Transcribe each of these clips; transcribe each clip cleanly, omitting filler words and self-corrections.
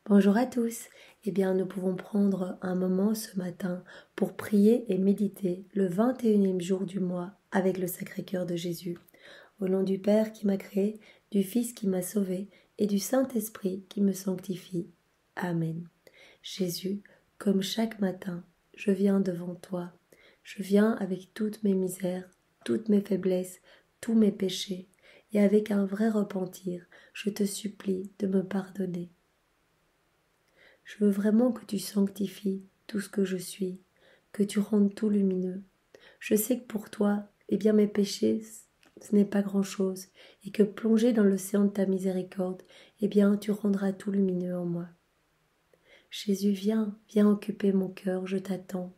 Bonjour à tous. Eh bien, nous pouvons prendre un moment ce matin pour prier et méditer le 21e jour du mois avec le Sacré-Cœur de Jésus. Au nom du Père qui m'a créé, du Fils qui m'a sauvé et du Saint-Esprit qui me sanctifie. Amen. Jésus, comme chaque matin, je viens devant toi. Je viens avec toutes mes misères, toutes mes faiblesses, tous mes péchés, et avec un vrai repentir, je te supplie de me pardonner. Je veux vraiment que tu sanctifies tout ce que je suis, que tu rendes tout lumineux. Je sais que pour toi, mes péchés, ce n'est pas grand-chose, et que plongé dans l'océan de ta miséricorde, tu rendras tout lumineux en moi. Jésus, viens occuper mon cœur, je t'attends.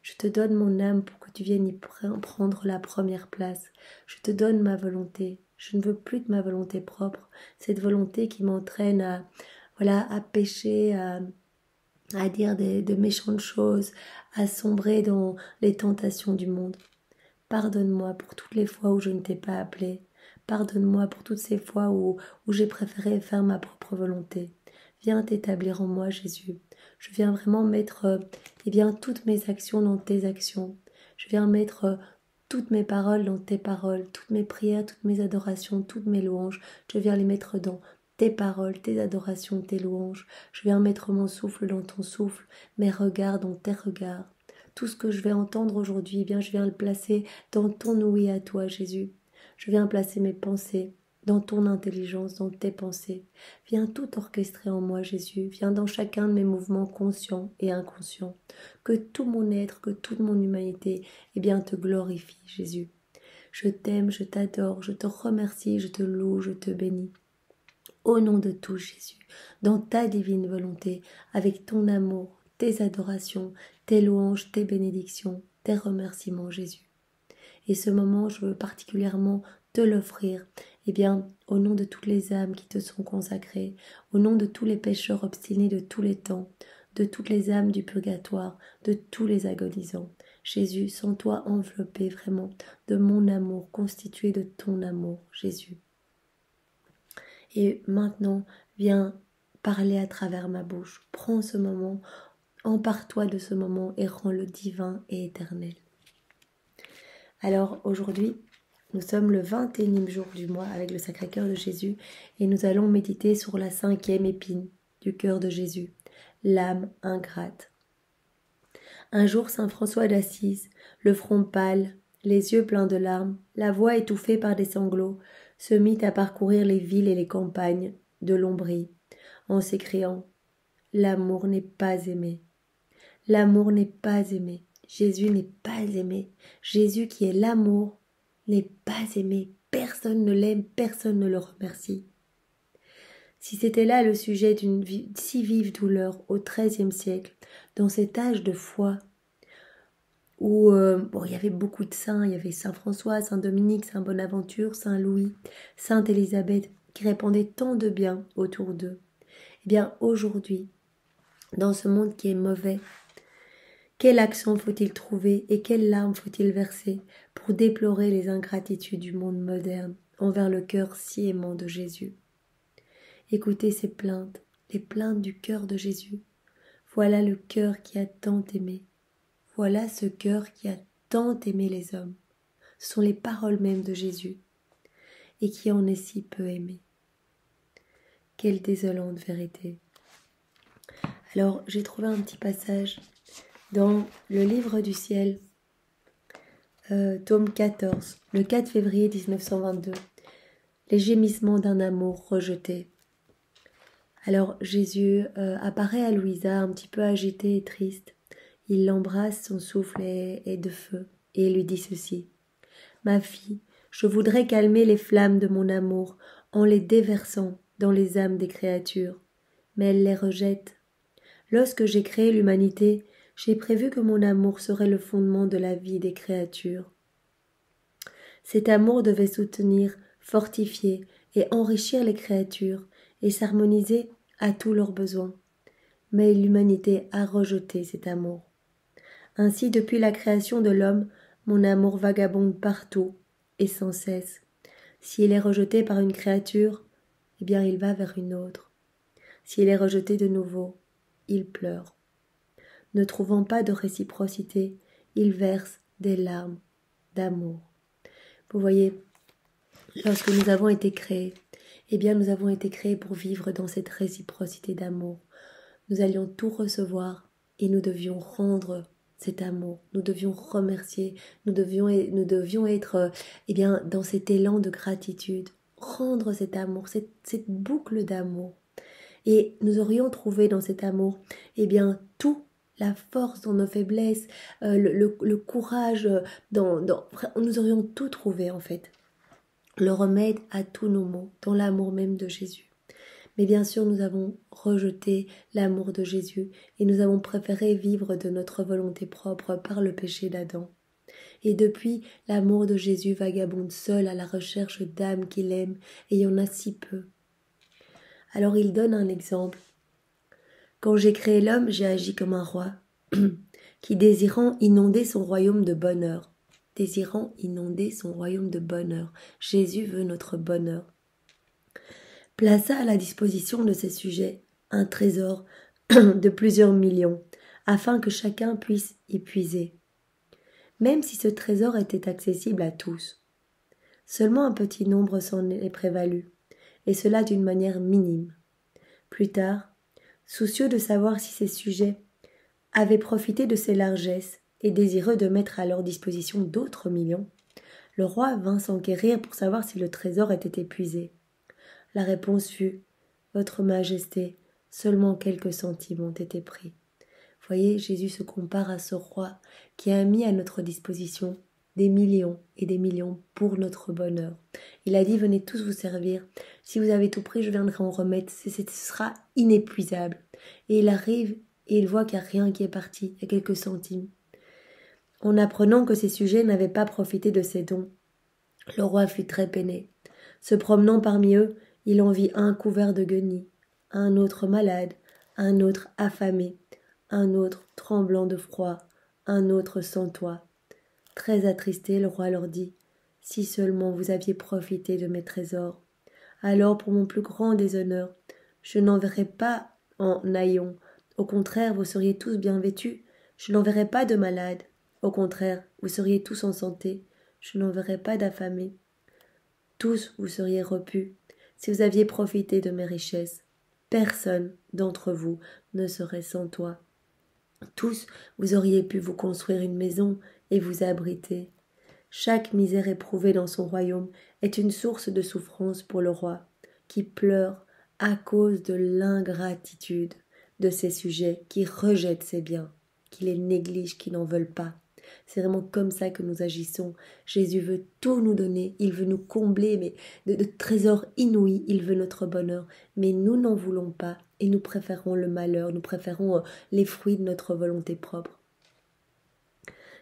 Je te donne mon âme pour que tu viennes y prendre la première place. Je te donne ma volonté. Je ne veux plus de ma volonté propre, cette volonté qui m'entraîne à pécher, à dire de méchantes choses, à sombrer dans les tentations du monde. Pardonne-moi pour toutes les fois où je ne t'ai pas appelé. Pardonne-moi pour toutes ces fois où j'ai préféré faire ma propre volonté. Viens t'établir en moi, Jésus. Je viens vraiment mettre toutes mes actions dans tes actions. Je viens mettre toutes mes paroles dans tes paroles, toutes mes prières, toutes mes adorations, toutes mes louanges. Je viens les mettre dans tes paroles, tes adorations, tes louanges. Je viens mettre mon souffle dans ton souffle, mes regards dans tes regards. Tout ce que je vais entendre aujourd'hui, je viens le placer dans ton oui à toi, Jésus. Je viens placer mes pensées dans ton intelligence, dans tes pensées. Viens tout orchestrer en moi, Jésus. Viens dans chacun de mes mouvements conscients et inconscients. Que tout mon être, que toute mon humanité, te glorifie, Jésus. Je t'aime, je t'adore, je te remercie, je te loue, je te bénis. Au nom de tout, Jésus, dans ta divine volonté, avec ton amour, tes adorations, tes louanges, tes bénédictions, tes remerciements, Jésus. Et ce moment, je veux particulièrement te l'offrir, au nom de toutes les âmes qui te sont consacrées, au nom de tous les pécheurs obstinés de tous les temps, de toutes les âmes du purgatoire, de tous les agonisants. Jésus, sens-toi enveloppé vraiment de mon amour, constitué de ton amour, Jésus. Et maintenant, viens parler à travers ma bouche. Prends ce moment, empare-toi de ce moment et rends-le divin et éternel. Alors aujourd'hui, nous sommes le 21e jour du mois avec le Sacré-Cœur de Jésus et nous allons méditer sur la 5e épine du cœur de Jésus, l'âme ingrate. Un jour, saint François d'Assise, le front pâle, les yeux pleins de larmes, la voix étouffée par des sanglots, se mit à parcourir les villes et les campagnes de l'Ombrie, en s'écriant « L'amour n'est pas aimé. L'amour n'est pas aimé. Jésus n'est pas aimé. Jésus qui est l'amour n'est pas aimé. Personne ne l'aime, personne ne le remercie. » Si c'était là le sujet d'une si vive douleur au XIIIe siècle, dans cet âge de foi, où il y avait beaucoup de saints, il y avait Saint François, Saint Dominique, Saint Bonaventure, Saint Louis, Sainte Élisabeth, qui répandaient tant de bien autour d'eux. Aujourd'hui, dans ce monde qui est mauvais, quelle action faut-il trouver et quelles larmes faut-il verser pour déplorer les ingratitudes du monde moderne envers le cœur si aimant de Jésus? Écoutez ces plaintes, les plaintes du cœur de Jésus. Voilà le cœur qui a tant aimé. Voilà ce cœur qui a tant aimé les hommes. Ce sont les paroles mêmes de Jésus et qui en est si peu aimé. Quelle désolante vérité. Alors, j'ai trouvé un petit passage dans le livre du ciel, tome 14, le 4 février 1922, les gémissements d'un amour rejeté. Alors, Jésus apparaît à Louisa un petit peu agité et triste. Il l'embrasse, son souffle est de feu, et lui dit ceci. « Ma fille, je voudrais calmer les flammes de mon amour en les déversant dans les âmes des créatures, mais elles les rejettent. Lorsque j'ai créé l'humanité, j'ai prévu que mon amour serait le fondement de la vie des créatures. Cet amour devait soutenir, fortifier et enrichir les créatures et s'harmoniser à tous leurs besoins. Mais l'humanité a rejeté cet amour. Ainsi, depuis la création de l'homme, mon amour vagabonde partout et sans cesse. S'il est rejeté par une créature, il va vers une autre. S'il est rejeté de nouveau, il pleure. Ne trouvant pas de réciprocité, il verse des larmes d'amour. Vous voyez, lorsque nous avons été créés, eh bien nous avons été créés pour vivre dans cette réciprocité d'amour. Nous allions tout recevoir et nous devions rendre cet amour. Nous devions remercier, nous devions être eh bien, dans cet élan de gratitude, rendre cet amour, cette boucle d'amour. Et nous aurions trouvé dans cet amour eh bien, tout, la force dans nos faiblesses, le courage, nous aurions tout trouvé en fait. Le remède à tous nos maux, dans l'amour même de Jésus. Mais bien sûr, nous avons rejeté l'amour de Jésus et nous avons préféré vivre de notre volonté propre par le péché d'Adam. Et depuis, l'amour de Jésus vagabonde seul à la recherche d'âmes qu'il aime, et il y en a si peu. Alors il donne un exemple. Quand j'ai créé l'homme, j'ai agi comme un roi, qui désirant inonder son royaume de bonheur. Désirant inonder son royaume de bonheur. Jésus veut notre bonheur. Plaça à la disposition de ses sujets un trésor de plusieurs millions, afin que chacun puisse y puiser. Même si ce trésor était accessible à tous. Seulement un petit nombre s'en est prévalu, et cela d'une manière minime. Plus tard, soucieux de savoir si ses sujets avaient profité de ses largesses et désireux de mettre à leur disposition d'autres millions, le roi vint s'enquérir pour savoir si le trésor était épuisé. La réponse fut « Votre Majesté, seulement quelques centimes ont été pris. » Voyez, Jésus se compare à ce roi qui a mis à notre disposition des millions et des millions pour notre bonheur. Il a dit « Venez tous vous servir. Si vous avez tout pris, je viendrai en remettre. Ce sera inépuisable. » Et il arrive et il voit qu'il n'y a rien qui est parti. Il y a quelques centimes. En apprenant que ses sujets n'avaient pas profité de ses dons, le roi fut très peiné. Se promenant parmi eux, il en vit un couvert de guenilles, un autre malade, un autre affamé, un autre tremblant de froid, un autre sans toit. Très attristé, le roi leur dit « Si seulement vous aviez profité de mes trésors, alors pour mon plus grand déshonneur, je n'enverrai pas en haillons. Au contraire, vous seriez tous bien vêtus. Je n'enverrai pas de malades. Au contraire, vous seriez tous en santé. Je n'enverrai pas d'affamés. Tous vous seriez repus. Si vous aviez profité de mes richesses, personne d'entre vous ne serait sans toit. Tous vous auriez pu vous construire une maison et vous abriter. Chaque misère éprouvée dans son royaume est une source de souffrance pour le roi, qui pleure à cause de l'ingratitude de ses sujets, qui rejettent ses biens, qui les négligent, qui n'en veulent pas. C'est vraiment comme ça que nous agissons. Jésus veut tout nous donner, il veut nous combler mais de trésors inouïs, il veut notre bonheur. Mais nous n'en voulons pas et nous préférons le malheur, nous préférons les fruits de notre volonté propre.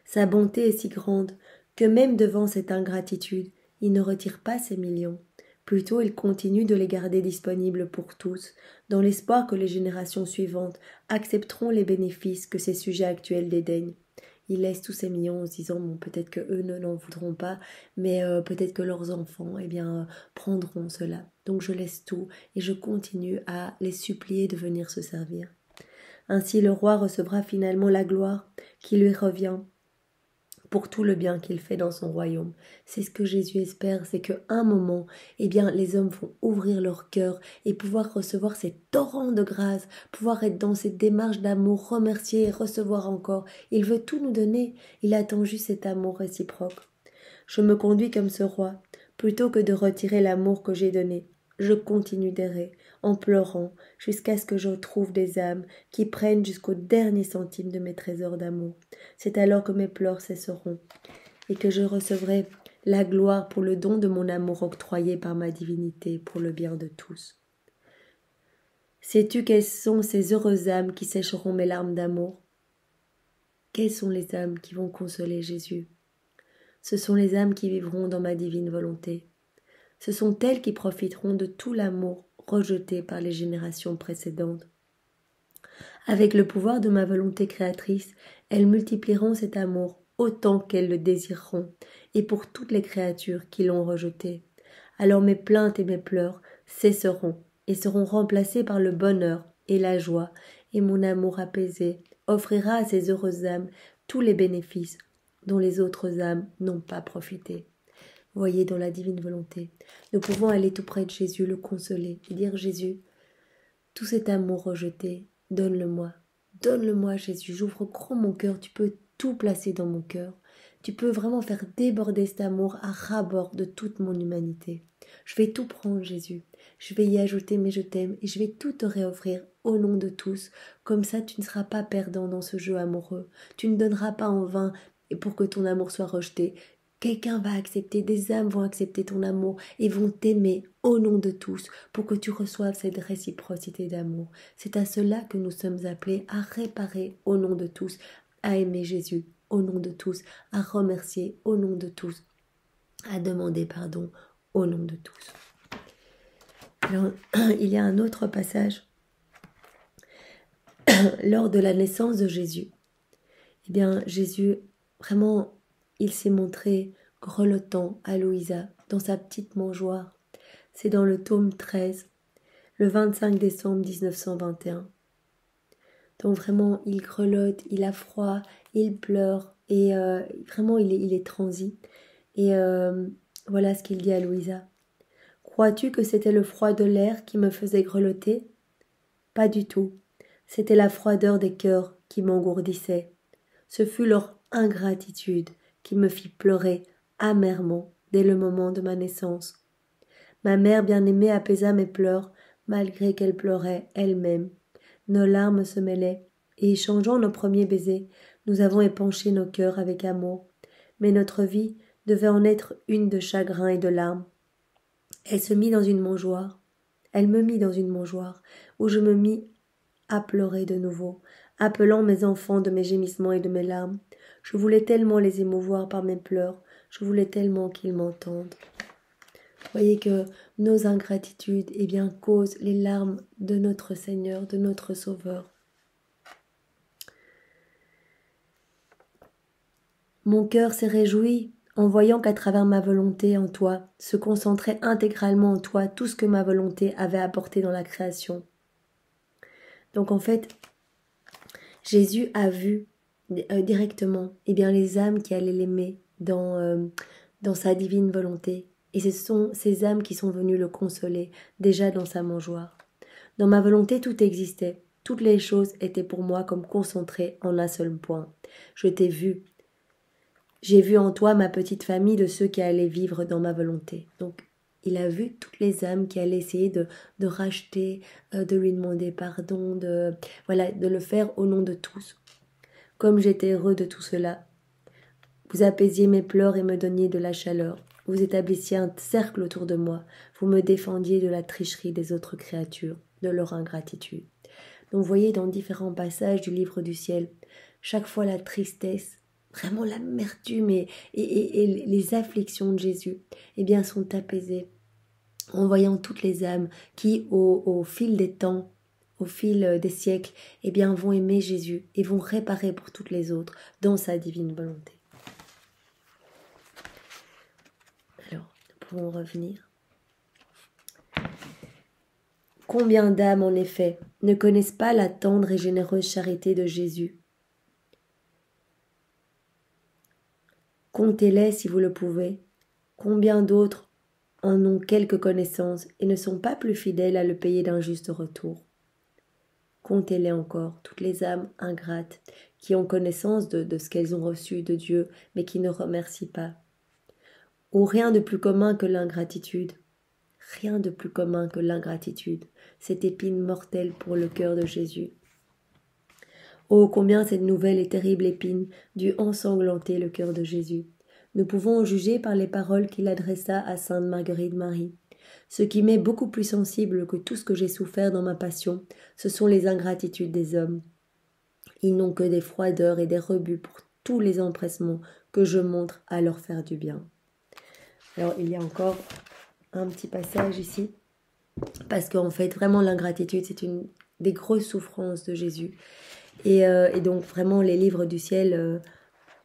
Sa bonté est si grande que même devant cette ingratitude, il ne retire pas ses millions. Plutôt, il continue de les garder disponibles pour tous, dans l'espoir que les générations suivantes accepteront les bénéfices que ses sujets actuels dédaignent. Il laisse tous ces millions en se disant bon, peut-être que eux n'en voudront pas, mais peut-être que leurs enfants prendront cela. Donc je laisse tout et je continue à les supplier de venir se servir. Ainsi le roi recevra finalement la gloire qui lui revient pour tout le bien qu'il fait dans son royaume. C'est ce que Jésus espère, c'est qu'à un moment, les hommes vont ouvrir leur cœur et pouvoir recevoir ces torrents de grâce, pouvoir être dans cette démarche d'amour, remercier et recevoir encore. Il veut tout nous donner, il attend juste cet amour réciproque. Je me conduis comme ce roi, plutôt que de retirer l'amour que j'ai donné. Je continue d'errer, en pleurant, jusqu'à ce que je trouve des âmes qui prennent jusqu'au dernier centime de mes trésors d'amour. C'est alors que mes pleurs cesseront, et que je recevrai la gloire pour le don de mon amour octroyé par ma divinité pour le bien de tous. Sais-tu quelles sont ces heureuses âmes qui sécheront mes larmes d'amour? Quelles sont les âmes qui vont consoler Jésus? Ce sont les âmes qui vivront dans ma divine volonté. Ce sont elles qui profiteront de tout l'amour rejeté par les générations précédentes. Avec le pouvoir de ma volonté créatrice, elles multiplieront cet amour autant qu'elles le désireront, et pour toutes les créatures qui l'ont rejeté. Alors mes plaintes et mes pleurs cesseront, et seront remplacés par le bonheur et la joie, et mon amour apaisé offrira à ces heureuses âmes tous les bénéfices dont les autres âmes n'ont pas profité. Voyez, dans la divine volonté, nous pouvons aller tout près de Jésus, le consoler et dire: Jésus, tout cet amour rejeté, donne-le-moi. Donne-le-moi, Jésus. J'ouvre grand mon cœur. Tu peux tout placer dans mon cœur. Tu peux vraiment faire déborder cet amour à ras-bord de toute mon humanité. Je vais tout prendre, Jésus. Je vais y ajouter mes je t'aime et je vais tout te réoffrir au nom de tous. Comme ça, tu ne seras pas perdant dans ce jeu amoureux. Tu ne donneras pas en vain pour que ton amour soit rejeté. Quelqu'un va accepter, des âmes vont accepter ton amour et vont t'aimer au nom de tous pour que tu reçoives cette réciprocité d'amour. C'est à cela que nous sommes appelés, à réparer au nom de tous, à aimer Jésus au nom de tous, à remercier au nom de tous, à demander pardon au nom de tous. Alors, il y a un autre passage lors de la naissance de Jésus. Eh bien, Jésus, vraiment, il s'est montré grelottant à Louisa dans sa petite mangeoire. C'est dans le tome 13, le 25 décembre 1921. Donc vraiment, il grelotte, il a froid, il pleure et vraiment, il est transi. Et voilà ce qu'il dit à Louisa. « Crois-tu que c'était le froid de l'air qui me faisait grelotter ? Pas du tout. C'était la froideur des cœurs qui m'engourdissait. Ce fut leur ingratitude qui me fit pleurer amèrement dès le moment de ma naissance. Ma mère bien-aimée apaisa mes pleurs, malgré qu'elle pleurait elle-même. Nos larmes se mêlaient, et échangeant nos premiers baisers, nous avons épanché nos cœurs avec amour. Mais notre vie devait en être une de chagrin et de larmes. Elle se mit dans une mangeoire. Elle me mit dans une mangeoire, où je me mis à pleurer de nouveau, appelant mes enfants de mes gémissements et de mes larmes. Je voulais tellement les émouvoir par mes pleurs, je voulais tellement qu'ils m'entendent. Voyez que nos ingratitudes, eh bien, causent les larmes de notre Seigneur, de notre Sauveur. Mon cœur s'est réjoui en voyant qu'à travers ma volonté en toi se concentrait intégralement en toi tout ce que ma volonté avait apporté dans la création. Donc en fait, Jésus a vu directement les âmes qui allaient l'aimer dans sa divine volonté. Et ce sont ces âmes qui sont venues le consoler déjà dans sa mangeoire. Dans ma volonté, tout existait. Toutes les choses étaient pour moi comme concentrées en un seul point. Je t'ai vu. J'ai vu en toi ma petite famille de ceux qui allaient vivre dans ma volonté. Donc, il a vu toutes les âmes qui allaient essayer de racheter, de lui demander pardon, de le faire au nom de tous. Comme j'étais heureux de tout cela, vous apaisiez mes pleurs et me donniez de la chaleur. Vous établissiez un cercle autour de moi. Vous me défendiez de la tricherie des autres créatures, de leur ingratitude. Donc, vous voyez dans différents passages du livre du ciel, chaque fois la tristesse, vraiment l'amertume et les afflictions de Jésus, sont apaisées en voyant toutes les âmes qui, au fil des temps, au fil des siècles, vont aimer Jésus et vont réparer pour toutes les autres dans sa divine volonté. Alors, nous pouvons revenir. Combien d'âmes, en effet, ne connaissent pas la tendre et généreuse charité de Jésus ? Comptez-les si vous le pouvez. Combien d'autres en ont quelques connaissances et ne sont pas plus fidèles à le payer d'un juste retour. Comptez-les encore, toutes les âmes ingrates qui ont connaissance de ce qu'elles ont reçu de Dieu, mais qui ne remercient pas. Ou rien de plus commun que l'ingratitude. Rien de plus commun que l'ingratitude, cette épine mortelle pour le cœur de Jésus. Oh, combien cette nouvelle et terrible épine dut ensanglanter le cœur de Jésus. Nous pouvons en juger par les paroles qu'il adressa à sainte Marguerite Marie. Ce qui m'est beaucoup plus sensible que tout ce que j'ai souffert dans ma passion, ce sont les ingratitudes des hommes. Ils n'ont que des froideurs et des rebuts pour tous les empressements que je montre à leur faire du bien. Alors, il y a encore un petit passage ici, parce qu'en fait, vraiment, l'ingratitude, c'est une des grosses souffrances de Jésus. Et donc, vraiment, les livres du ciel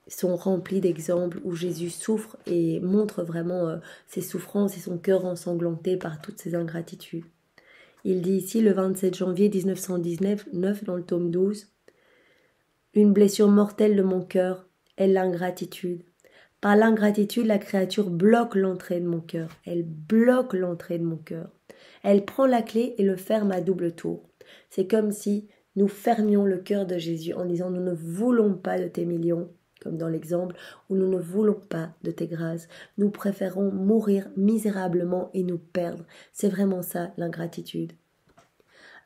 sont remplis d'exemples où Jésus souffre et montre vraiment ses souffrances et son cœur ensanglanté par toutes ces ingratitudes. Il dit ici, le 27 janvier 1919, dans le tome 12, « Une blessure mortelle de mon cœur est l'ingratitude. Par l'ingratitude, la créature bloque l'entrée de mon cœur. Elle bloque l'entrée de mon cœur. Elle prend la clé et le ferme à double tour. C'est comme si nous fermions le cœur de Jésus en disant « Nous ne voulons pas de tes millions ». Comme dans l'exemple où nous ne voulons pas de tes grâces. Nous préférons mourir misérablement et nous perdre. C'est vraiment ça l'ingratitude.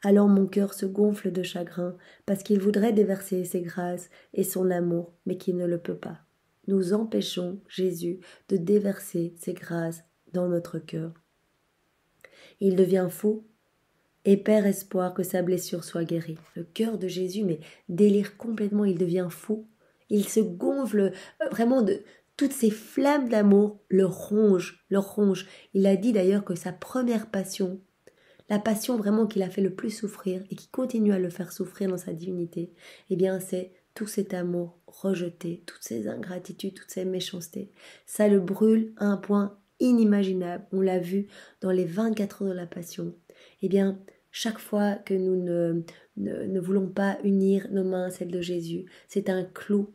Alors mon cœur se gonfle de chagrin parce qu'il voudrait déverser ses grâces et son amour, mais qu'il ne le peut pas. Nous empêchons Jésus de déverser ses grâces dans notre cœur. Il devient fou et perd espoir que sa blessure soit guérie. Le cœur de Jésus, mais délire complètement, il devient fou. Il se gonfle vraiment de toutes ces flammes d'amour, le rongent. Il a dit d'ailleurs que sa première passion, la passion vraiment qui l'a fait le plus souffrir et qui continue à le faire souffrir dans sa divinité, eh bien c'est tout cet amour rejeté, toutes ces ingratitudes, toutes ces méchancetés. Ça le brûle à un point inimaginable. On l'a vu dans les 24 heures de la passion. Eh bien, chaque fois que nous ne voulons pas unir nos mains à celles de Jésus, c'est un clou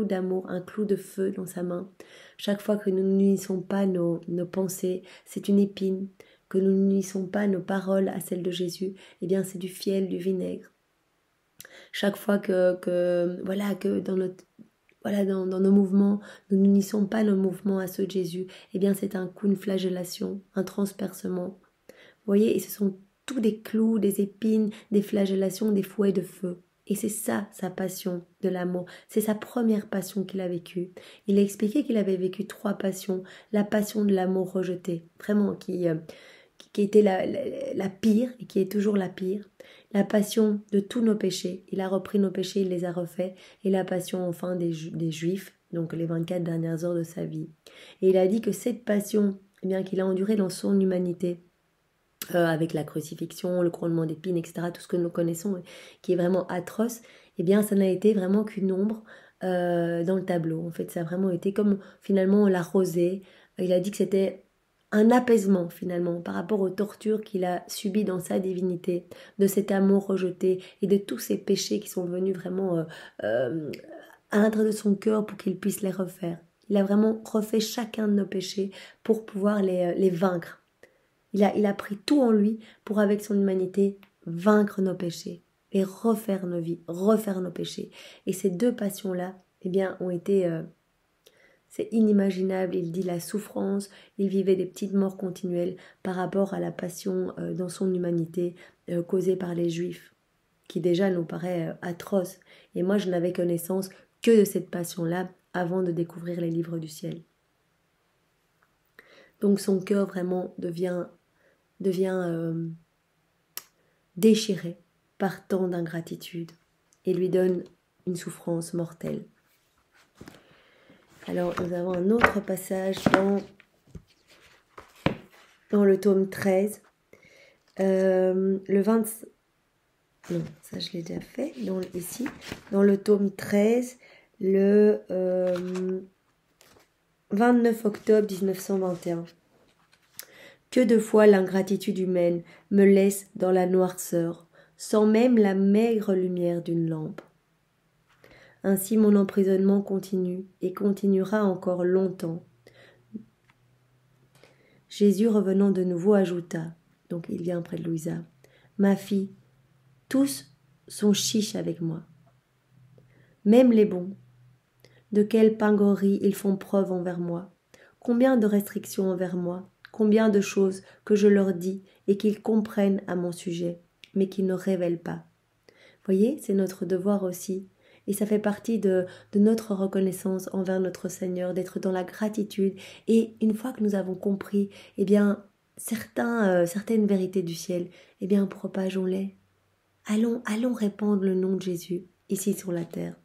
d'amour, un clou de feu dans sa main. Chaque fois que nous n'unissons pas nos pensées, c'est une épine. Que nous n'unissons pas nos paroles à celles de Jésus, eh bien c'est du fiel, du vinaigre. Chaque fois que dans nos mouvements, nous n'unissons pas nos mouvements à ceux de Jésus, eh bien c'est un coup, une flagellation, un transpercement. Vous voyez, et ce sont tous des clous, des épines, des flagellations, des fouets de feu. Et c'est ça, sa passion de l'amour. C'est sa première passion qu'il a vécue. Il a expliqué qu'il avait vécu 3 passions. La passion de l'amour rejeté, vraiment, qui était la pire et qui est toujours la pire. La passion de tous nos péchés. Il a repris nos péchés, il les a refaits. Et la passion, enfin, des Juifs, donc les 24 dernières heures de sa vie. Et il a dit que cette passion, eh bien, qu'il a endurée dans son humanité, avec la crucifixion, le couronnement d'épines, etc., tout ce que nous connaissons, qui est vraiment atroce, eh bien, ça n'a été vraiment qu'une ombre dans le tableau. En fait, ça a vraiment été comme, finalement, la rosée. Il a dit que c'était un apaisement, finalement, par rapport aux tortures qu'il a subies dans sa divinité, de cet amour rejeté et de tous ces péchés qui sont venus vraiment à l'intérieur de son cœur pour qu'il puisse les refaire. Il a vraiment refait chacun de nos péchés pour pouvoir les vaincre. Il a pris tout en lui pour, avec son humanité, vaincre nos péchés et refaire nos vies, refaire nos péchés. Et ces 2 passions-là, eh bien, ont été... c'est inimaginable. Il dit la souffrance, il vivait des petites morts continuelles par rapport à la passion dans son humanité causée par les Juifs, qui déjà nous paraît atroce. Et moi, je n'avais connaissance que de cette passion-là avant de découvrir les livres du ciel. Donc son cœur vraiment devient déchiré par tant d'ingratitude et lui donne une souffrance mortelle. Alors nous avons un autre passage dans le tome 13, le 20... Non, ça je l'ai déjà fait, ici, dans le tome 13, le 29 octobre 1921. Que de fois l'ingratitude humaine me laisse dans la noirceur, sans même la maigre lumière d'une lampe. Ainsi mon emprisonnement continue et continuera encore longtemps. Jésus revenant de nouveau ajouta, donc il vient près de Louisa, « Ma fille, tous sont chiches avec moi, même les bons. De quelle pingorerie ils font preuve envers moi, combien de restrictions envers moi, combien de choses que je leur dis et qu'ils comprennent à mon sujet, mais qu'ils ne révèlent pas. Voyez, c'est notre devoir aussi, et ça fait partie de notre reconnaissance envers notre Seigneur, d'être dans la gratitude, et une fois que nous avons compris, eh bien, certaines vérités du ciel, eh bien, propageons-les. Allons répandre le nom de Jésus ici sur la terre.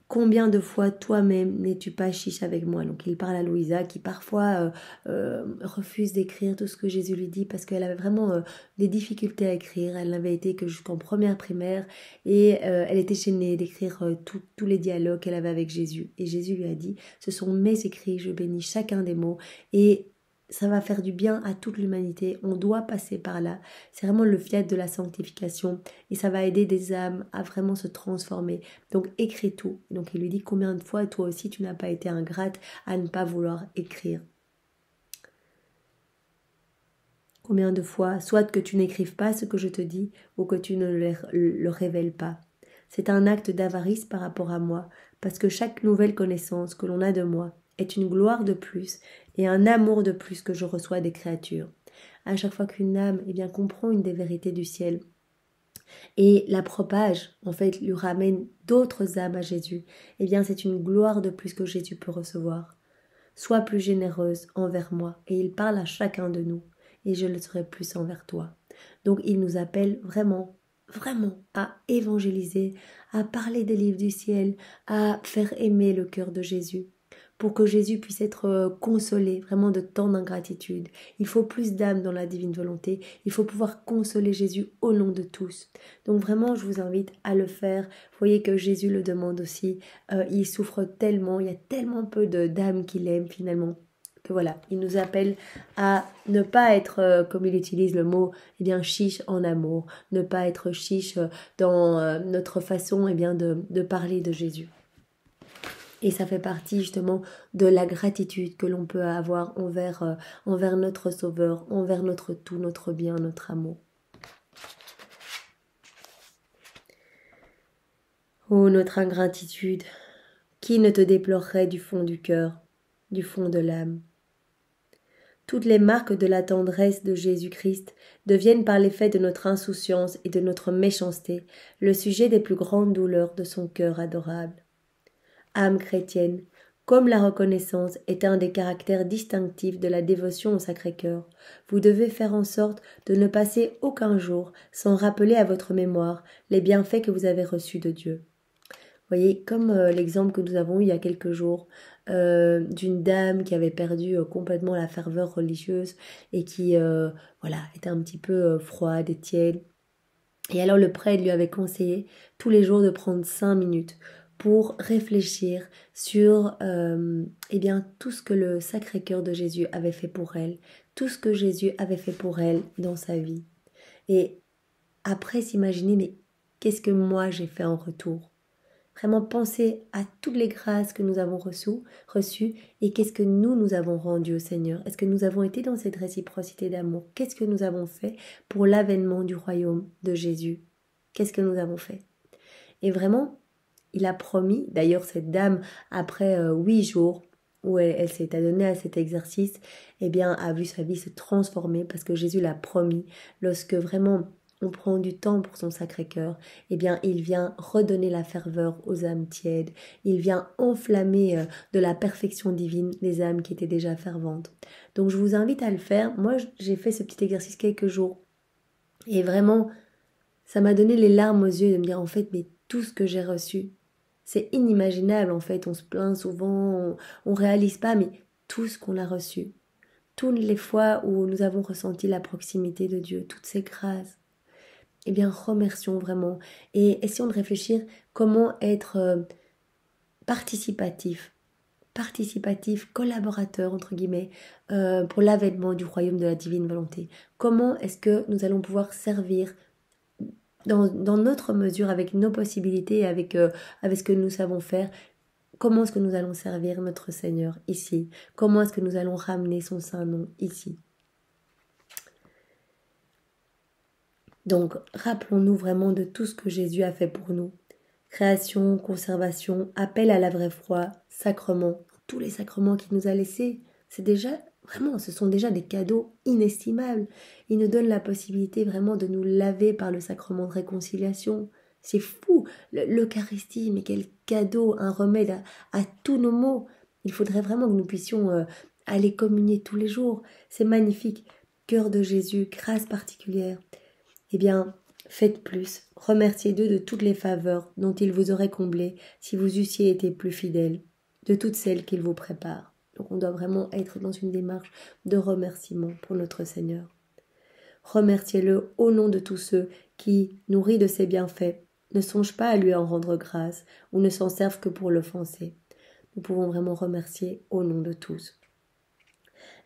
Combien de fois toi-même n'es-tu pas chiche avec moi? Donc il parle à Louisa qui parfois refuse d'écrire tout ce que Jésus lui dit parce qu'elle avait vraiment des difficultés à écrire. Elle n'avait été que jusqu'en première primaire et elle était gênée d'écrire tous les dialogues qu'elle avait avec Jésus. Et Jésus lui a dit, ce sont mes écrits, je bénis chacun des mots. Et ça va faire du bien à toute l'humanité. On doit passer par là. C'est vraiment le fiat de la sanctification et ça va aider des âmes à vraiment se transformer. Donc écris tout. Donc il lui dit combien de fois toi aussi tu n'as pas été ingrate à ne pas vouloir écrire. Combien de fois, soit que tu n'écrives pas ce que je te dis ou que tu ne le révèles pas. C'est un acte d'avarice par rapport à moi, parce que chaque nouvelle connaissance que l'on a de moi est une gloire de plus et un amour de plus que je reçois des créatures. À chaque fois qu'une âme comprend une des vérités du ciel et la propage, en fait, lui ramène d'autres âmes à Jésus, c'est une gloire de plus que Jésus peut recevoir. Sois plus généreuse envers moi, et il parle à chacun de nous, et je le serai plus envers toi. Donc il nous appelle vraiment, vraiment à évangéliser, à parler des livres du ciel, à faire aimer le cœur de Jésus, pour que Jésus puisse être consolé vraiment de tant d'ingratitude. Il faut plus d'âmes dans la divine volonté, il faut pouvoir consoler Jésus au nom de tous. Donc vraiment, je vous invite à le faire. Vous voyez que Jésus le demande aussi, il souffre tellement, il y a tellement peu d'âmes qu'il aime finalement. Que voilà, il nous appelle à ne pas être, comme il utilise le mot, chiche en amour, ne pas être chiche dans notre façon de parler de Jésus. Et ça fait partie justement de la gratitude que l'on peut avoir envers notre Sauveur, envers notre tout, notre bien, notre amour. Oh, notre ingratitude, qui ne te déplorerait du fond du cœur, du fond de l'âme? Toutes les marques de la tendresse de Jésus-Christ deviennent par l'effet de notre insouciance et de notre méchanceté le sujet des plus grandes douleurs de son cœur adorable. Âme chrétienne, comme la reconnaissance est un des caractères distinctifs de la dévotion au Sacré-Cœur, vous devez faire en sorte de ne passer aucun jour sans rappeler à votre mémoire les bienfaits que vous avez reçus de Dieu. Voyez, comme l'exemple que nous avons eu il y a quelques jours d'une dame qui avait perdu complètement la ferveur religieuse et qui était un petit peu froide et tiède. Et alors le prêtre lui avait conseillé tous les jours de prendre 5 minutes pour réfléchir sur tout ce que le Sacré-Cœur de Jésus avait fait pour elle, tout ce que Jésus avait fait pour elle dans sa vie. Et après s'imaginer, mais qu'est-ce que moi j'ai fait en retour? Vraiment penser à toutes les grâces que nous avons reçues et qu'est-ce que nous avons rendu au Seigneur. Est-ce que nous avons été dans cette réciprocité d'amour? Qu'est-ce que nous avons fait pour l'avènement du royaume de Jésus? Qu'est-ce que nous avons fait? Et vraiment, il a promis, d'ailleurs cette dame, après 8 jours où elle s'est adonnée à cet exercice, a vu sa vie se transformer parce que Jésus l'a promis. Lorsque vraiment on prend du temps pour son Sacré-Cœur, il vient redonner la ferveur aux âmes tièdes, il vient enflammer de la perfection divine les âmes qui étaient déjà ferventes. Donc je vous invite à le faire. Moi, j'ai fait ce petit exercice quelques jours et vraiment, ça m'a donné les larmes aux yeux de me dire en fait, mais tout ce que j'ai reçu, c'est inimaginable en fait, on se plaint souvent, on réalise pas, mais tout ce qu'on a reçu, toutes les fois où nous avons ressenti la proximité de Dieu, toutes ces grâces, remercions vraiment et essayons de réfléchir comment être participatif, collaborateur entre guillemets, pour l'avènement du royaume de la divine volonté. Comment est-ce que nous allons pouvoir servir dans notre mesure, avec nos possibilités, avec ce que nous savons faire, comment est-ce que nous allons servir notre Seigneur ici? Comment est-ce que nous allons ramener son saint nom ici? Donc, rappelons-nous vraiment de tout ce que Jésus a fait pour nous. Création, conservation, appel à la vraie foi, sacrements, tous les sacrements qu'il nous a laissés, c'est déjà, vraiment, ce sont déjà des cadeaux inestimables. Il nous donne la possibilité vraiment de nous laver par le sacrement de réconciliation. C'est fou, l'Eucharistie, mais quel cadeau, un remède à tous nos maux. Il faudrait vraiment que nous puissions aller communier tous les jours. C'est magnifique. Cœur de Jésus, grâce particulière. Faites plus, remerciez Dieu de toutes les faveurs dont il vous aurait comblé si vous eussiez été plus fidèles, de toutes celles qu'il vous prépare. Donc on doit vraiment être dans une démarche de remerciement pour notre Seigneur. Remerciez-le au nom de tous ceux qui, nourris de ses bienfaits, ne songent pas à lui en rendre grâce ou ne s'en servent que pour l'offenser. Nous pouvons vraiment remercier au nom de tous.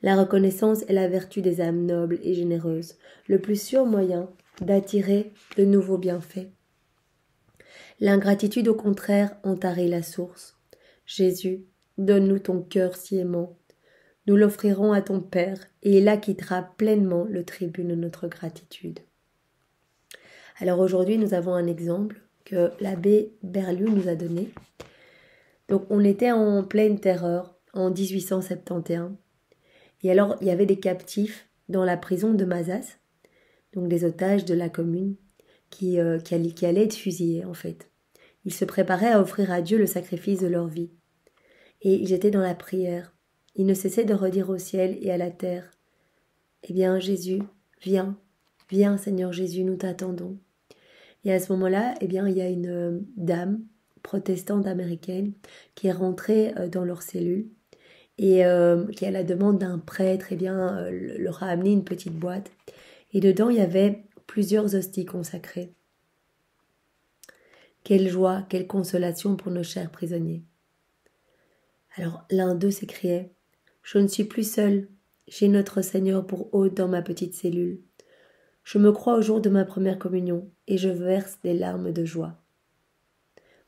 La reconnaissance est la vertu des âmes nobles et généreuses, le plus sûr moyen d'attirer de nouveaux bienfaits. L'ingratitude, au contraire, en tarit la source. Jésus, donne-nous ton cœur si aimant. Nous l'offrirons à ton Père, et il acquittera pleinement le tribut de notre gratitude. Alors aujourd'hui, nous avons un exemple que l'abbé Berliou nous a donné. Donc on était en pleine terreur en 1871. Et alors, il y avait des captifs dans la prison de Mazas, donc des otages de la commune, qui allaient être fusillés en fait. Ils se préparaient à offrir à Dieu le sacrifice de leur vie. Et ils étaient dans la prière. Ils ne cessaient de redire au ciel et à la terre: Eh bien, Jésus, viens, viens, Seigneur Jésus, nous t'attendons. Et à ce moment-là, eh bien, il y a une dame protestante américaine qui est rentrée dans leur cellule et qui, à la demande d'un prêtre, eh bien, leur a amené une petite boîte. Et dedans, il y avait plusieurs hosties consacrées. Quelle joie, quelle consolation pour nos chers prisonniers. Alors l'un d'eux s'écriait: Je ne suis plus seul, j'ai notre Seigneur pour hôte dans ma petite cellule. Je me crois au jour de ma première communion, et je verse des larmes de joie.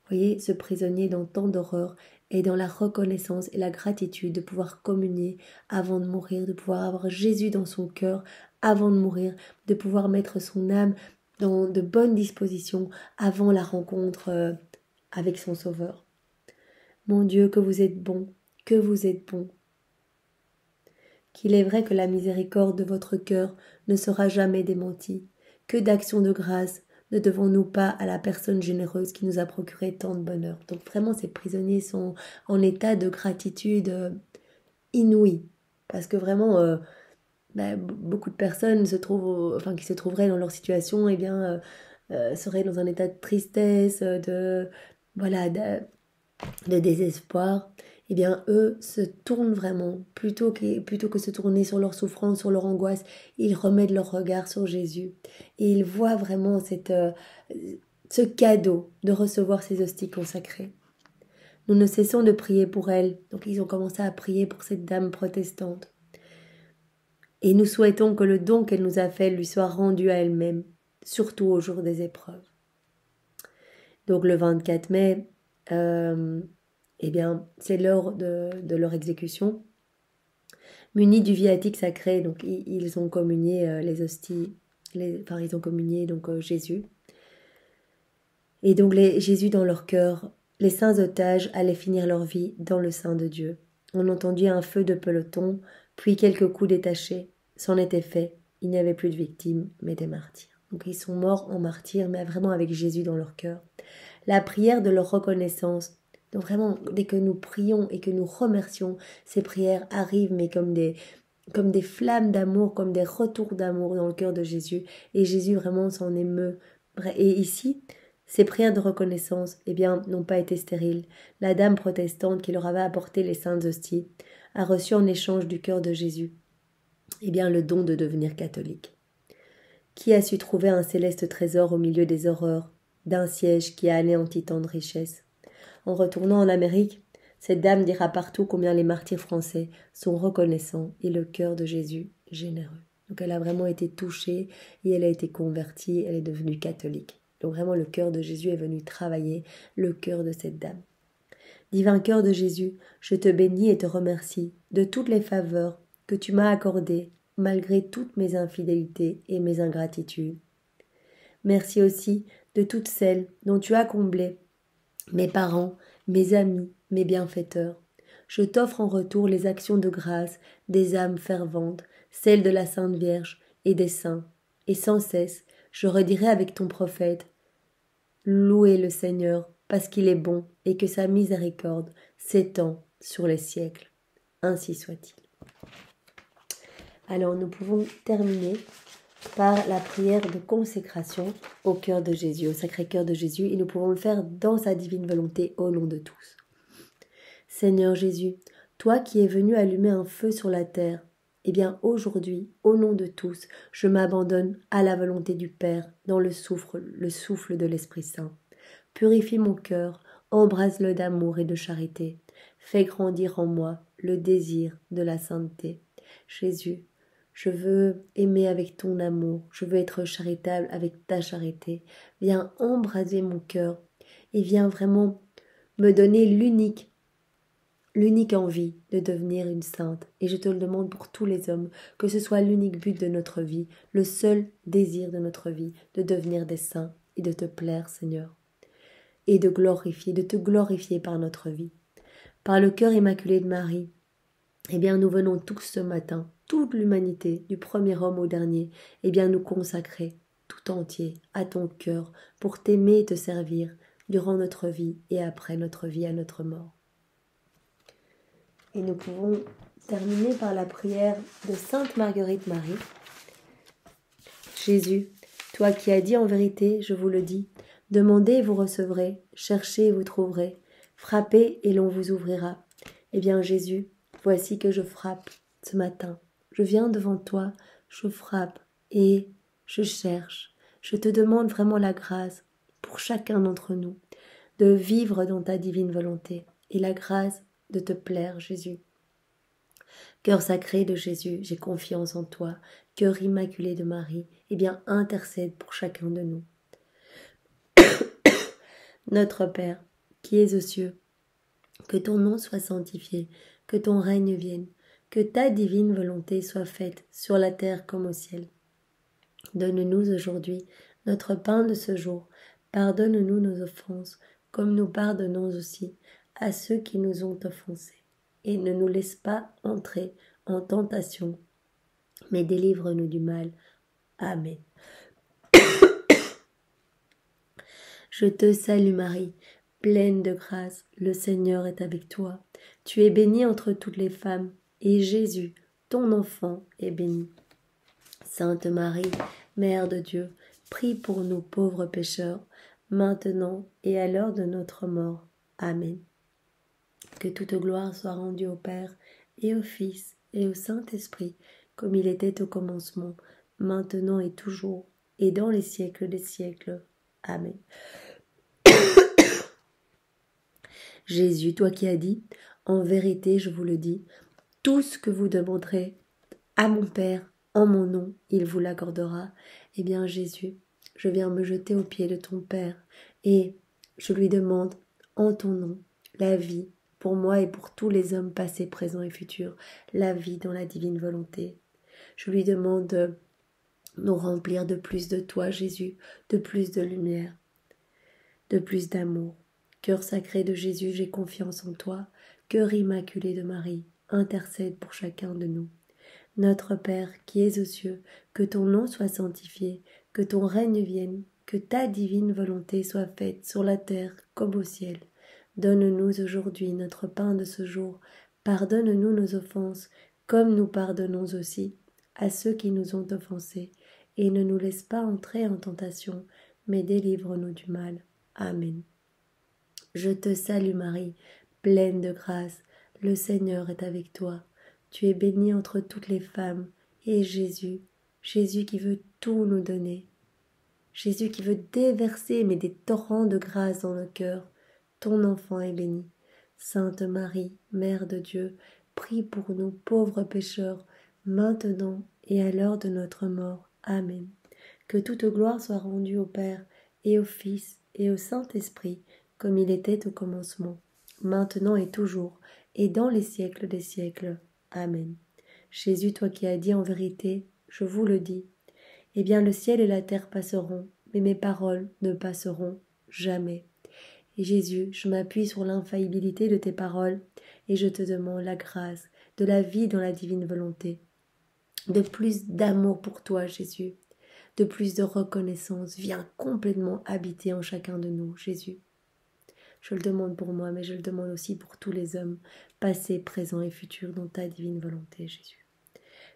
Voyez, ce prisonnier dans tant d'horreur est dans la reconnaissance et la gratitude de pouvoir communier avant de mourir, de pouvoir avoir Jésus dans son cœur avant de mourir, de pouvoir mettre son âme dans de bonnes dispositions avant la rencontre avec son Sauveur. Mon Dieu, que vous êtes bon, que vous êtes bon. Qu'il est vrai que la miséricorde de votre cœur ne sera jamais démentie. Que d'actions de grâce ne devons-nous pas à la personne généreuse qui nous a procuré tant de bonheur. Donc vraiment, ces prisonniers sont en état de gratitude inouïe. Parce que vraiment, beaucoup de personnes qui se trouveraient dans leur situation, eh bien, seraient dans un état de tristesse, de désespoir. Eh bien, eux se tournent vraiment, plutôt que se tourner sur leur souffrance, sur leur angoisse, ils remettent leur regard sur Jésus. Et ils voient vraiment ce cadeau de recevoir ces hosties consacrées. Nous ne cessons de prier pour elle. Donc ils ont commencé à prier pour cette dame protestante. Et nous souhaitons que le don qu'elle nous a fait lui soit rendu à elle-même, surtout au jour des épreuves. Donc le 24 mai, eh bien, c'est l'heure de leur exécution. Munis du viatique sacré, donc ils ont communié les hosties, ils ont communié donc Jésus. Et donc Jésus dans leur cœur, les saints otages allaient finir leur vie dans le sein de Dieu. On entendit un feu de peloton, puis quelques coups détachés. C'en était fait, il n'y avait plus de victimes, mais des martyrs. Donc ils sont morts en martyrs, mais vraiment avec Jésus dans leur cœur. La prière de leur reconnaissance. Donc vraiment, dès que nous prions et que nous remercions, ces prières arrivent, mais comme des flammes d'amour, comme des retours d'amour dans le cœur de Jésus. Et Jésus vraiment s'en émeut. Et ici, ces prières de reconnaissance, eh bien, n'ont pas été stériles. La dame protestante qui leur avait apporté les saintes hosties a reçu en échange du cœur de Jésus, eh bien, le don de devenir catholique. Qui a su trouver un céleste trésor au milieu des horreurs d'un siège qui a anéanti tant de richesses? En retournant en Amérique, cette dame dira partout combien les martyrs français sont reconnaissants et le cœur de Jésus généreux. Donc elle a vraiment été touchée et elle a été convertie, elle est devenue catholique. Donc vraiment le cœur de Jésus est venu travailler le cœur de cette dame. Divin cœur de Jésus, je te bénis et te remercie de toutes les faveurs que tu m'as accordées malgré toutes mes infidélités et mes ingratitudes. Merci aussi de toutes celles dont tu as comblé mes parents, mes amis, mes bienfaiteurs. Je t'offre en retour les actions de grâce des âmes ferventes, celles de la Sainte Vierge et des saints. Et sans cesse, je redirai avec ton prophète: Louez le Seigneur, parce qu'il est bon et que sa miséricorde s'étend sur les siècles. Ainsi soit-il. Alors nous pouvons terminer par la prière de consécration au cœur de Jésus, au Sacré-Cœur de Jésus, et nous pouvons le faire dans sa divine volonté au nom de tous. Seigneur Jésus, toi qui es venu allumer un feu sur la terre, eh bien aujourd'hui, au nom de tous, je m'abandonne à la volonté du Père dans le souffle de l'Esprit Saint. Purifie mon cœur, embrase-le d'amour et de charité. Fais grandir en moi le désir de la sainteté. Jésus, je veux aimer avec ton amour, je veux être charitable avec ta charité. Viens embraser mon cœur et viens vraiment me donner l'unique envie de devenir une sainte. Et je te le demande pour tous les hommes, que ce soit l'unique but de notre vie, le seul désir de notre vie, de devenir des saints et de te plaire, Seigneur. Et de te glorifier par notre vie. Par le cœur immaculé de Marie, eh bien nous venons tous ce matin, toute l'humanité, du premier homme au dernier, eh bien nous consacrer tout entier à ton cœur pour t'aimer et te servir durant notre vie et après notre vie à notre mort. Et nous pouvons terminer par la prière de Sainte Marguerite Marie. Jésus, toi qui as dit en vérité, je vous le dis, demandez et vous recevrez, cherchez et vous trouverez, frappez et l'on vous ouvrira. Eh bien Jésus, voici que je frappe ce matin. Je viens devant toi, je frappe et je cherche. Je te demande vraiment la grâce pour chacun d'entre nous de vivre dans ta divine volonté et la grâce de te plaire, Jésus. Cœur sacré de Jésus, j'ai confiance en toi. Cœur immaculé de Marie, eh bien intercède pour chacun de nous. Notre Père, qui es aux cieux, que ton nom soit sanctifié, que ton règne vienne, que ta divine volonté soit faite sur la terre comme au ciel. Donne-nous aujourd'hui notre pain de ce jour. Pardonne-nous nos offenses, comme nous pardonnons aussi à ceux qui nous ont offensés. Et ne nous laisse pas entrer en tentation, mais délivre-nous du mal. Amen. Je te salue Marie, pleine de grâce, le Seigneur est avec toi. Tu es bénie entre toutes les femmes, et Jésus, ton enfant, est béni. Sainte Marie, Mère de Dieu, prie pour nous pauvres pécheurs, maintenant et à l'heure de notre mort. Amen. Que toute gloire soit rendue au Père, et au Fils, et au Saint-Esprit, comme il était au commencement, maintenant et toujours, et dans les siècles des siècles. Amen. Jésus, toi qui as dit, en vérité je vous le dis, tout ce que vous demanderez à mon Père, en mon nom, il vous l'accordera. Eh bien Jésus, je viens me jeter aux pieds de ton Père, et je lui demande, en ton nom, la vie, pour moi et pour tous les hommes passés, présents et futurs, la vie dans la divine volonté. Je lui demande de nous remplir de plus de toi, Jésus, de plus de lumière, de plus d'amour. Cœur sacré de Jésus, j'ai confiance en toi. Cœur immaculé de Marie, intercède pour chacun de nous. Notre Père qui es aux cieux, que ton nom soit sanctifié, que ton règne vienne, que ta divine volonté soit faite sur la terre comme au ciel. Donne-nous aujourd'hui notre pain de ce jour. Pardonne-nous nos offenses, comme nous pardonnons aussi à ceux qui nous ont offensés. Et ne nous laisse pas entrer en tentation, mais délivre-nous du mal. Amen. Je te salue Marie, pleine de grâce, le Seigneur est avec toi. Tu es bénie entre toutes les femmes, et Jésus, Jésus qui veut tout nous donner, Jésus qui veut déverser mais des torrents de grâce dans nos cœurs, ton enfant est béni. Sainte Marie, Mère de Dieu, prie pour nous pauvres pécheurs, maintenant et à l'heure de notre mort. Amen. Que toute gloire soit rendue au Père, et au Fils, et au Saint-Esprit, comme il était au commencement, maintenant et toujours, et dans les siècles des siècles. Amen. Jésus, toi qui as dit en vérité, je vous le dis, eh bien le ciel et la terre passeront, mais mes paroles ne passeront jamais. Et Jésus, je m'appuie sur l'infaillibilité de tes paroles, et je te demande la grâce de la vie dans la divine volonté, de plus d'amour pour toi, Jésus, de plus de reconnaissance. Viens complètement habiter en chacun de nous, Jésus. Je le demande pour moi, mais je le demande aussi pour tous les hommes, passés, présents et futurs, dans ta divine volonté, Jésus.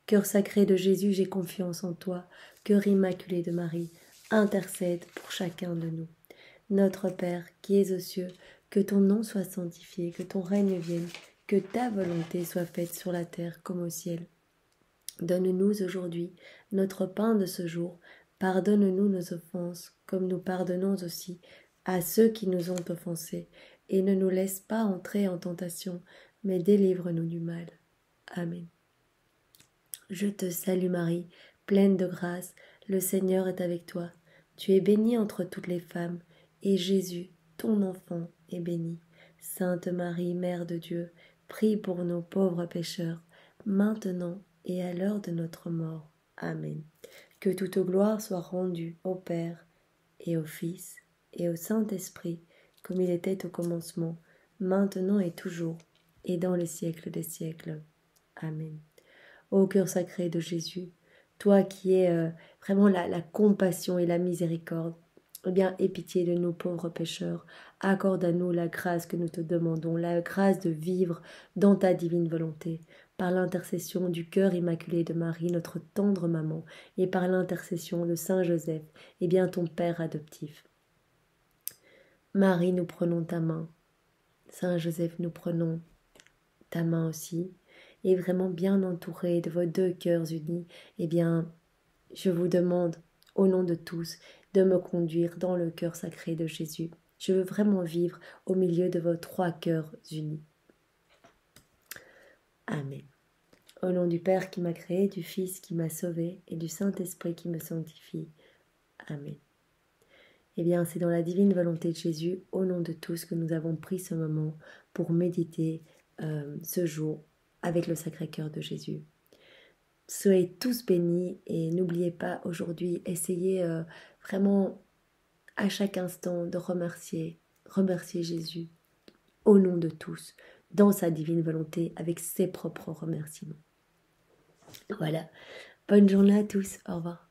Cœur sacré de Jésus, j'ai confiance en toi. Cœur immaculé de Marie, intercède pour chacun de nous. Notre Père, qui es aux cieux, que ton nom soit sanctifié, que ton règne vienne, que ta volonté soit faite sur la terre comme au ciel. Donne-nous aujourd'hui notre pain de ce jour. Pardonne-nous nos offenses, comme nous pardonnons aussi à ceux qui nous ont offensés, et ne nous laisse pas entrer en tentation, mais délivre-nous du mal. Amen. Je te salue Marie, pleine de grâce, le Seigneur est avec toi. Tu es bénie entre toutes les femmes, et Jésus, ton enfant, est béni. Sainte Marie, Mère de Dieu, prie pour nous pauvres pécheurs, maintenant et à l'heure de notre mort. Amen. Que toute gloire soit rendue au Père, et au Fils, et au Saint-Esprit, comme il était au commencement, maintenant et toujours, et dans les siècles des siècles. Amen. Ô cœur sacré de Jésus, toi qui es vraiment la compassion et la miséricorde, eh bien, aie pitié de nous pauvres pécheurs, accorde à nous la grâce que nous te demandons, la grâce de vivre dans ta divine volonté, par l'intercession du cœur immaculé de Marie, notre tendre maman, et par l'intercession de Saint Joseph, eh bien, ton Père adoptif. Marie, nous prenons ta main. Saint Joseph, nous prenons ta main aussi, et vraiment bien entouré de vos deux cœurs unis, eh bien, je vous demande, au nom de tous, de me conduire dans le cœur sacré de Jésus. Je veux vraiment vivre au milieu de vos trois cœurs unis. Amen. Au nom du Père qui m'a créé, du Fils qui m'a sauvé et du Saint-Esprit qui me sanctifie. Amen. Eh bien, c'est dans la divine volonté de Jésus, au nom de tous, que nous avons pris ce moment pour méditer ce jour avec le Sacré-Cœur de Jésus. Soyez tous bénis et n'oubliez pas aujourd'hui, essayez vraiment à chaque instant de remercier Jésus au nom de tous, dans sa divine volonté, avec ses propres remerciements. Voilà, bonne journée à tous, au revoir.